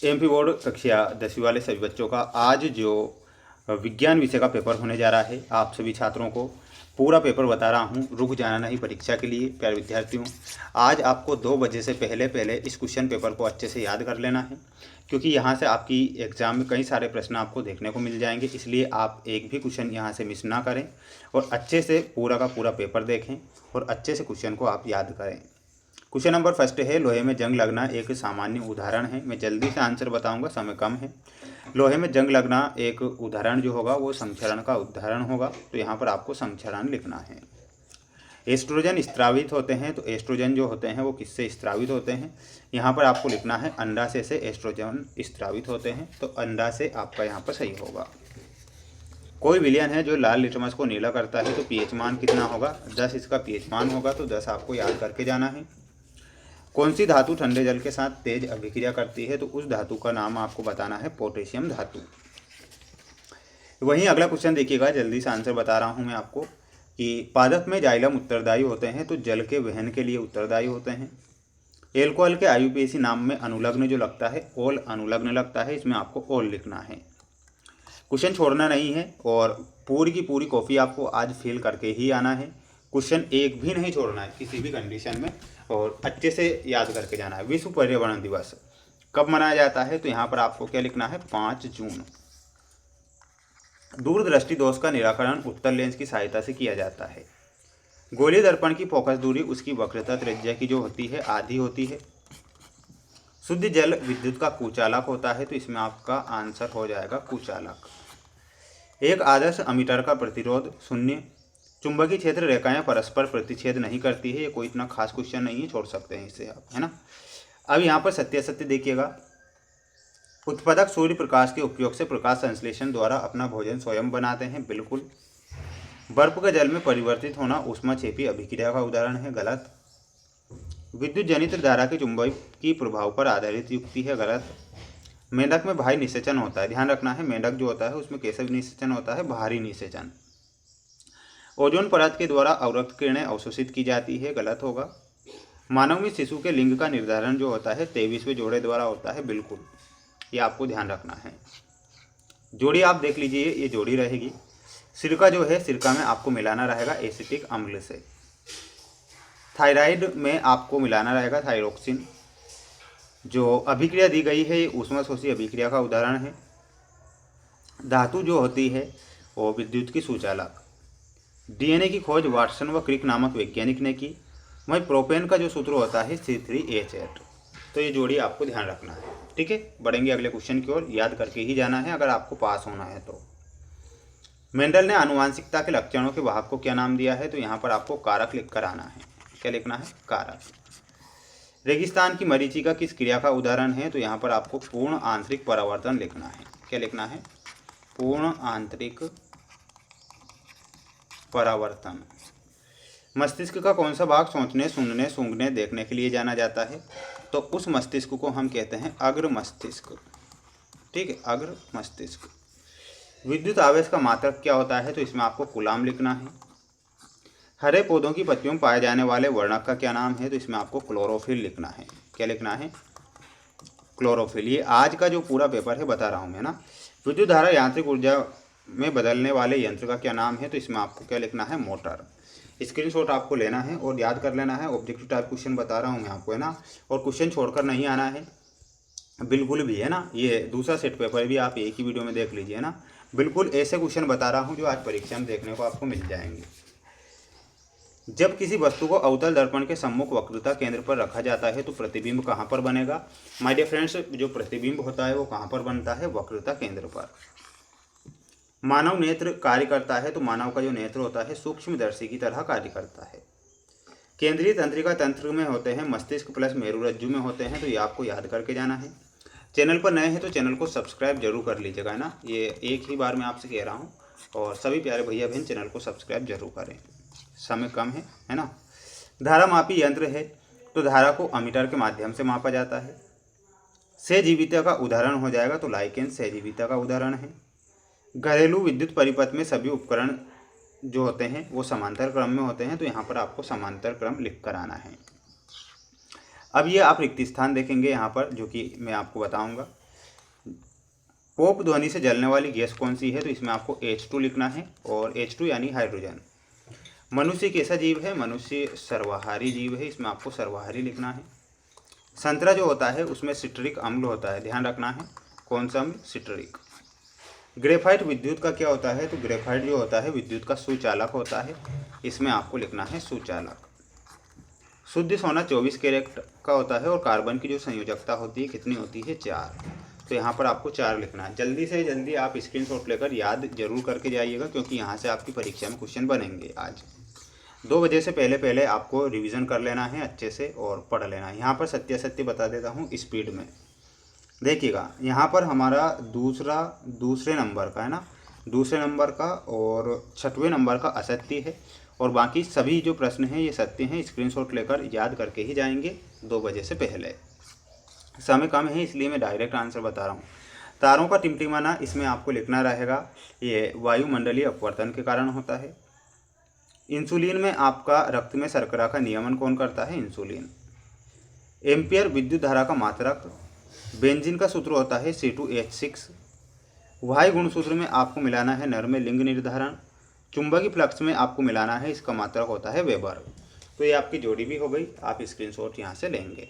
MP board कक्षा 10वीं वाले सभी बच्चों का आज जो विज्ञान विषय का पेपर होने जा रहा है, आप सभी छात्रों को पूरा पेपर बता रहा हूँ। रुक जाना नहीं परीक्षा के लिए प्यारे विद्यार्थियों। आज आपको 2 बजे से पहले पहले इस क्वेश्चन पेपर को अच्छे से याद कर लेना है, क्योंकि यहाँ से आपकी एग्ज़ाम में कई सारे प्रश्न आपको देखने को मिल जाएंगे। इसलिए आप एक भी क्वेश्चन यहाँ से मिस ना करें और अच्छे से पूरा का पूरा पेपर देखें और अच्छे से क्वेश्चन को आप याद करें। क्वेश्चन नंबर फर्स्ट है, लोहे में जंग लगना एक सामान्य उदाहरण है। मैं जल्दी से आंसर बताऊंगा, समय कम है। लोहे में जंग लगना एक उदाहरण जो होगा वो संक्षरण का उदाहरण होगा, तो यहाँ पर आपको संक्षरण लिखना है। एस्ट्रोजन स्त्रावित होते हैं, तो एस्ट्रोजन जो होते हैं वो किससे स्त्रावित होते हैं? यहाँ पर आपको लिखना है अंडाशय से एस्ट्रोजन स्त्रावित होते हैं, तो अंडाशय आपका यहाँ पर सही होगा। कोई विलयन है जो लाल लिटमस को नीला करता है, तो पीएच मान कितना होगा? 10 इसका पीएच मान होगा, तो 10 आपको याद करके जाना है। कौन सी धातु ठंडे जल के साथ तेज अभिक्रिया करती है? तो उस धातु का नाम आपको बताना है पोटेशियम धातु। वहीं अगला क्वेश्चन देखिएगा, जल्दी से आंसर बता रहा हूं मैं आपको कि पादप में जाइलम उत्तरदायी होते हैं, तो जल के वहन के लिए उत्तरदायी होते हैं। एल्कोहल के आयुपेशी नाम में अनुलग्न जो लगता है ओल अनुलग्न लगता है, इसमें आपको ओल लिखना है। क्वेश्चन छोड़ना नहीं है और पूरी की पूरी कॉपी आपको आज फिल करके ही आना है। क्वेश्चन एक भी नहीं छोड़ना है किसी भी कंडीशन में और अच्छे से याद करके जाना है। विश्व पर्यावरण दिवस कब मनाया जाता है? तो यहाँ पर आपको क्या लिखना है? 5 जून। दूरदृष्टि दोष का निराकरण उत्तल लेंस की सहायता से किया जाता है। गोलीय दर्पण की फोकस दूरी उसकी वक्रता त्रिज्या की जो होती है आधी होती है। शुद्ध जल विद्युत का कुचालक होता है, तो इसमें आपका आंसर हो जाएगा कुचालक। एक आदर्श अमीटर का प्रतिरोध शून्य। चुंबकीय क्षेत्र रेखाएं परस्पर प्रतिच्छेद नहीं करती है। ये कोई इतना खास क्वेश्चन नहीं है, छोड़ सकते हैं इसे आप, है ना। अब यहाँ पर सत्य देखिएगा, उत्पादक सूर्य प्रकाश के उपयोग से प्रकाश संश्लेषण द्वारा अपना भोजन स्वयं बनाते हैं, बिल्कुल। बर्फ का जल में परिवर्तित होना ऊष्माक्षेपी अभिक्रिया का उदाहरण है, गलत। विद्युत जनित धारा के चुंबकीय प्रभाव पर आधारित युक्ति है, गलत। मेंढक में भारी निषेचन होता है, ध्यान रखना है। मेंढक जो होता है उसमें कैसा निषेचन होता है? भारी निषेचन। ओजोन परत के द्वारा अवरक्त किरणें अवशोषित की जाती है, गलत होगा। मानव में शिशु के लिंग का निर्धारण जो होता है 23वें जोड़े द्वारा होता है, बिल्कुल, ये आपको ध्यान रखना है। जोड़ी आप देख लीजिए, ये जोड़ी रहेगी। सिरका जो है, सिरका में आपको मिलाना रहेगा एसिटिक अम्ल से। थायराइड में आपको मिलाना रहेगा थायरोक्सिन। जो अभिक्रिया दी गई है ये ऊष्माशोषी अभिक्रिया का उदाहरण है। धातु जो होती है वो विद्युत की सुचालक। डीएनए की खोज वाटसन व क्रिक नामक वैज्ञानिक ने की। वहीं प्रोपेन का जो सूत्र होता है C3H8। तो ये जोड़ी आपको ध्यान रखना है, ठीक है। बढ़ेंगे अगले क्वेश्चन की ओर, याद करके ही जाना है अगर आपको पास होना है तो। मेंडल ने आनुवांशिकता के लक्षणों के वाहक को क्या नाम दिया है? तो यहाँ पर आपको कारक लिख कर आना है। क्या लिखना है? कारक। रेगिस्तान की मरीचिका किस क्रिया का उदाहरण है? तो यहाँ पर आपको पूर्ण आंतरिक परावर्तन लिखना है। क्या लिखना है? पूर्ण आंतरिक परावर्तन। मस्तिष्क का कौन सा भाग सोचने, सुनने, सूंघने, देखने के लिए जाना जाता है? तो उस मस्तिष्क को हम कहते हैं अग्र मस्तिष्क, ठीक है, अग्र मस्तिष्क। विद्युत आवेश का मात्रक क्या होता है? तो इसमें आपको कूलाम लिखना है। हरे पौधों की पत्तियों में पाए जाने वाले वर्णक का क्या नाम है? तो इसमें आपको क्लोरोफिल लिखना है। क्या लिखना है? क्लोरोफिल। ये आज का जो पूरा पेपर है बता रहा हूँ मैं ना। विद्युत धारा यांत्रिक ऊर्जा में बदलने वाले यंत्र का क्या नाम है? तो इसमें आपको क्या लिखना है? मोटर। स्क्रीनशॉट आपको लेना है और याद कर लेना है। ऑब्जेक्टिव टाइप क्वेश्चन बता रहा हूँ मैं आपको, है ना, और क्वेश्चन छोड़कर नहीं आना है बिल्कुल भी, है ना। ये दूसरा सेट पेपर भी आप एक ही वीडियो में देख लीजिए ना। बिल्कुल ऐसे क्वेश्चन बता रहा हूँ जो आज परीक्षा में देखने को आपको मिल जाएंगे। जब किसी वस्तु को अवतल दर्पण के सम्मुख वक्रता केंद्र पर रखा जाता है तो प्रतिबिंब कहाँ पर बनेगा? माय डियर फ्रेंड्स, जो प्रतिबिंब होता है वो कहाँ पर बनता है? वक्रता केंद्र पर। मानव नेत्र कार्य करता है, तो मानव का जो नेत्र होता है सूक्ष्मदर्शी की तरह कार्य करता है। केंद्रीय तंत्रिका तंत्र में होते हैं मस्तिष्क प्लस मेरुरज्जु में होते हैं, तो ये आपको याद करके जाना है। चैनल पर नए हैं तो चैनल को सब्सक्राइब जरूर कर लीजिएगा, है ना। ये एक ही बार मैं आपसे कह रहा हूँ और सभी प्यारे भैया बहन चैनल को सब्सक्राइब जरूर करें, समय कम है ना। धारा मापी यंत्र है, तो धारा को अमीटर के माध्यम से मापा जाता है। सहजीविता का उदाहरण हो जाएगा, तो लाइकेन सहजीविता का उदाहरण है। घरेलू विद्युत परिपथ में सभी उपकरण जो होते हैं वो समांतर क्रम में होते हैं, तो यहाँ पर आपको समांतर क्रम लिख कर आना है। अब ये आप रिक्त स्थान देखेंगे यहाँ पर, जो कि मैं आपको बताऊंगा। पोप ध्वनि से जलने वाली गैस कौन सी है? तो इसमें आपको H2 लिखना है, और H2 यानी हाइड्रोजन। मनुष्य कैसा जीव है? मनुष्य सर्वाहारी जीव है, इसमें आपको सर्वाहारी लिखना है। संतरा जो होता है उसमें सिट्रिक अम्ल होता है, ध्यान रखना है। कौन सा अम्ल? सिट्रिक। ग्रेफाइट विद्युत का क्या होता है? तो ग्रेफाइट जो होता है विद्युत का सुचालक होता है, इसमें आपको लिखना है सुचालक। शुद्ध सोना 24 कैरेट का होता है, और कार्बन की जो संयोजकता होती है कितनी होती है? 4। तो यहाँ पर आपको 4 लिखना है। जल्दी से जल्दी आप स्क्रीनशॉट लेकर याद जरूर करके जाइएगा, क्योंकि यहाँ से आपकी परीक्षा में क्वेश्चन बनेंगे। आज 2 बजे से पहले आपको रिवीजन कर लेना है अच्छे से और पढ़ लेना है। यहाँ पर सत्यासत्य बता देता हूँ स्पीड में। देखिएगा, यहाँ पर हमारा दूसरे नंबर का है ना, दूसरे नंबर का और 6वें नंबर का असत्य है, और बाकी सभी जो प्रश्न हैं ये सत्य हैं। स्क्रीनशॉट लेकर याद करके ही जाएंगे 2 बजे से पहले। समय कम है इसलिए मैं डायरेक्ट आंसर बता रहा हूँ। तारों का टिमटिमाना, इसमें आपको लिखना रहेगा ये वायुमंडलीय अपवर्तन के कारण होता है। इंसुलिन में आपका रक्त में शर्करा का नियमन कौन करता है? इंसुलिन। एम्पियर विद्युत धारा का मात्रक। बेंजीन का सूत्र होता है C2H6। वायु गुणसूत्र में आपको मिलाना है नर में लिंग निर्धारण। चुंबकीय फ्लक्स में आपको मिलाना है, इसका मात्रक होता है वेबर। तो ये आपकी जोड़ी भी हो गई, आप स्क्रीनशॉट यहाँ से लेंगे।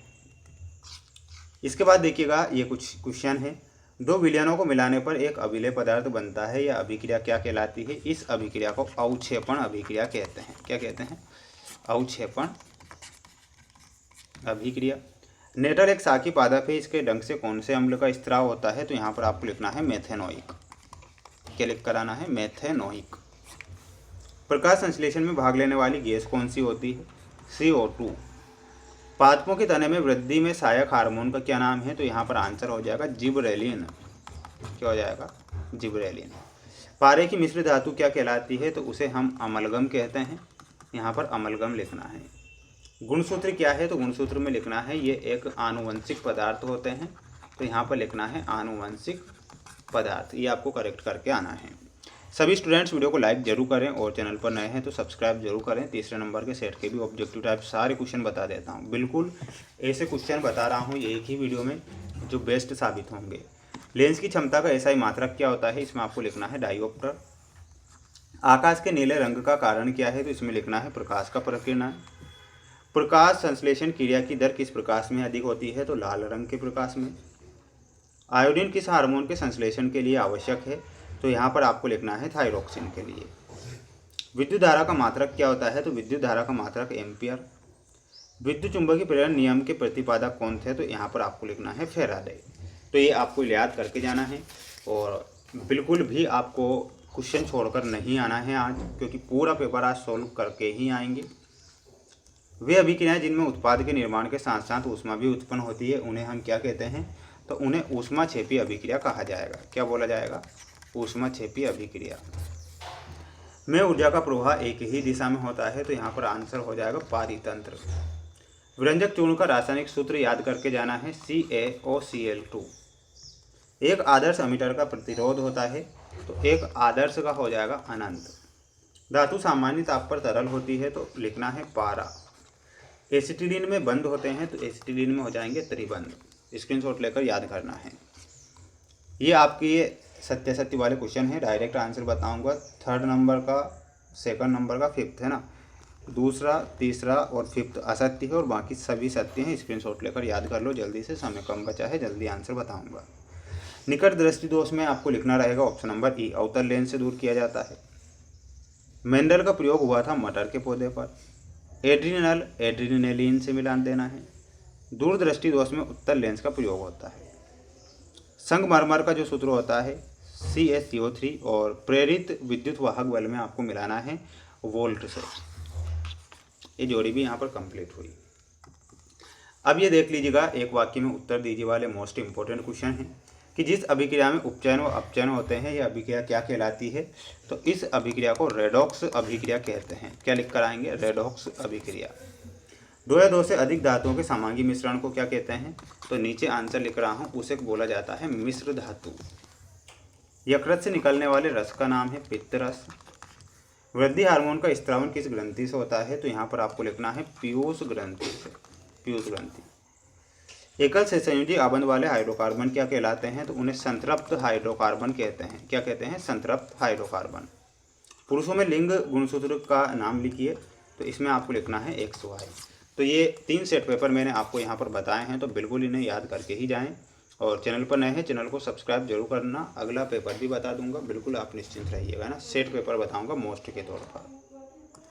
इसके बाद देखिएगा, ये कुछ क्वेश्चन है। 2 विलयनों को मिलाने पर एक अभिलेय पदार्थ बनता है, यह अभिक्रिया क्या कहलाती है? इस अभिक्रिया को अवक्षेपण अभिक्रिया कहते हैं। क्या कहते हैं? अवक्षेपण अभिक्रिया। नेटर एक शाकी पादप है, इसके डंक से कौन से अम्ल का स्त्राव होता है? तो यहाँ पर आपको लिखना है मेथेनोइक। क्या लिख कर आना है? मेथेनोइक। प्रकाश संश्लेषण में भाग लेने वाली गैस कौन सी होती है? CO2। पादपों के तने में वृद्धि में सहायक हार्मोन का क्या नाम है? तो यहाँ पर आंसर हो जाएगा जिबरेलिन। क्या हो जाएगा? जिबरेलिन। पारे की मिश्र धातु क्या कहलाती है? तो उसे हम अमलगम कहते हैं, यहाँ पर अमलगम लिखना है। गुणसूत्र क्या है? तो गुणसूत्र में लिखना है ये एक आनुवंशिक पदार्थ होते हैं, तो यहाँ पर लिखना है आनुवंशिक पदार्थ। ये आपको करेक्ट करके आना है। सभी स्टूडेंट्स वीडियो को लाइक जरूर करें, और चैनल पर नए हैं तो सब्सक्राइब जरूर करें। तीसरे नंबर के सेट के भी ऑब्जेक्टिव टाइप सारे क्वेश्चन बता देता हूँ, बिल्कुल ऐसे क्वेश्चन बता रहा हूँ एक ही वीडियो में जो बेस्ट साबित होंगे। लेंस की क्षमता का एसआई मात्रक क्या होता है? इसमें आपको लिखना है डायोप्टर। आकाश के नीले रंग का कारण क्या है? तो इसमें लिखना है प्रकाश का प्रकीर्णन। प्रकाश संश्लेषण क्रिया की दर किस प्रकाश में अधिक होती है? तो लाल रंग के प्रकाश में। आयोडीन किस हार्मोन के संश्लेषण के लिए आवश्यक है? तो यहाँ पर आपको लिखना है थायरोक्सिन के लिए। विद्युत धारा का मात्रक क्या होता है? तो विद्युत धारा का मात्रक एम्पियर। विद्युत चुंबकीय प्रेरण नियम के प्रतिपादक कौन थे? तो यहाँ पर आपको लिखना है फैराडे। तो ये आपको याद करके जाना है, और बिल्कुल भी आपको क्वेश्चन छोड़कर नहीं आना है आज, क्योंकि पूरा पेपर आज सॉल्व करके ही आएंगे। वे अभिक्रियाएं जिनमें उत्पाद के निर्माण के साथ साथ ऊष्मा भी उत्पन्न होती है, उन्हें हम क्या कहते हैं? तो उन्हें ऊष्माक्षेपी अभिक्रिया कहा जाएगा। क्या बोला जाएगा? ऊष्माक्षेपी अभिक्रिया। में ऊर्जा का प्रवाह एक ही दिशा में होता है, तो यहाँ पर आंसर हो जाएगा पारितंत्र। व्यंजक चूर्ण का रासायनिक सूत्र याद करके जाना है CaOCl2। एक आदर्श अमीटर का प्रतिरोध होता है, तो एक आदर्श का हो जाएगा अनंत। धातु सामान्य ताप पर तरल होती है, तो लिखना है पारा। एसिटिलीन में बंद होते हैं, तो एसिटिलीन में हो जाएंगे त्रिबंध। स्क्रीनशॉट लेकर याद करना है। ये आपके ये सत्य वाले क्वेश्चन है, डायरेक्ट आंसर बताऊंगा। 3rd नंबर का, 2nd नंबर का, 5th है ना, दूसरा, तीसरा और 5th असत्य है, और बाकी सभी सत्य हैं। स्क्रीनशॉट लेकर याद कर लो जल्दी से, समय कम बचा है, जल्दी आंसर बताऊंगा। निकट दृष्टि दोष में आपको लिखना रहेगा ऑप्शन नंबर E, अवतल लेंस से दूर किया जाता है। मेंडल का प्रयोग हुआ था मटर के पौधे पर। एड्रिनल एड्रिनलिन से मिलान देना है। दूरदृष्टि दोष में उत्तल लेंस का प्रयोग होता है। संगमरमर का जो सूत्र होता है CaCO3, और प्रेरित विद्युत वाहक बल में आपको मिलाना है वोल्ट से। ये जोड़ी भी यहाँ पर कंप्लीट हुई। अब ये देख लीजिएगा, एक वाक्य में उत्तर दीजिए वाले मोस्ट इंपॉर्टेंट क्वेश्चन है कि जिस अभिक्रिया में उपचयन व अपचयन होते हैं, यह अभिक्रिया क्या कहलाती है? तो इस अभिक्रिया को रेडॉक्स अभिक्रिया कहते हैं। क्या लिख कर आएंगे? रेडॉक्स अभिक्रिया। 2 या 2 से अधिक धातुओं के समांगी मिश्रण को क्या कहते हैं? तो नीचे आंसर लिख रहा हूँ, उसे बोला जाता है मिश्र धातु। यकृत से निकलने वाले रस का नाम है पित्त रस। वृद्धि हार्मोन का स्त्रावन किस ग्रंथि से होता है? तो यहाँ पर आपको लिखना है पीयूष ग्रंथि से। पीयूष ग्रंथि। एकल से संयोजी आबंध वाले हाइड्रोकार्बन क्या कहलाते हैं? तो उन्हें संतृप्त हाइड्रोकार्बन कहते हैं। क्या कहते हैं? संतृप्त हाइड्रोकार्बन। पुरुषों में लिंग गुणसूत्र का नाम लिखिए। तो इसमें आपको लिखना है XY। तो ये 3 सेट पेपर मैंने आपको यहाँ पर बताए हैं, तो बिल्कुल इन्हें याद करके ही जाएं। और चैनल पर नए हैं, चैनल को सब्सक्राइब जरूर करना। अगला पेपर भी बता दूंगा, बिल्कुल आप निश्चिंत रहिएगा ना। सेट पेपर बताऊंगा मोस्ट के तौर पर।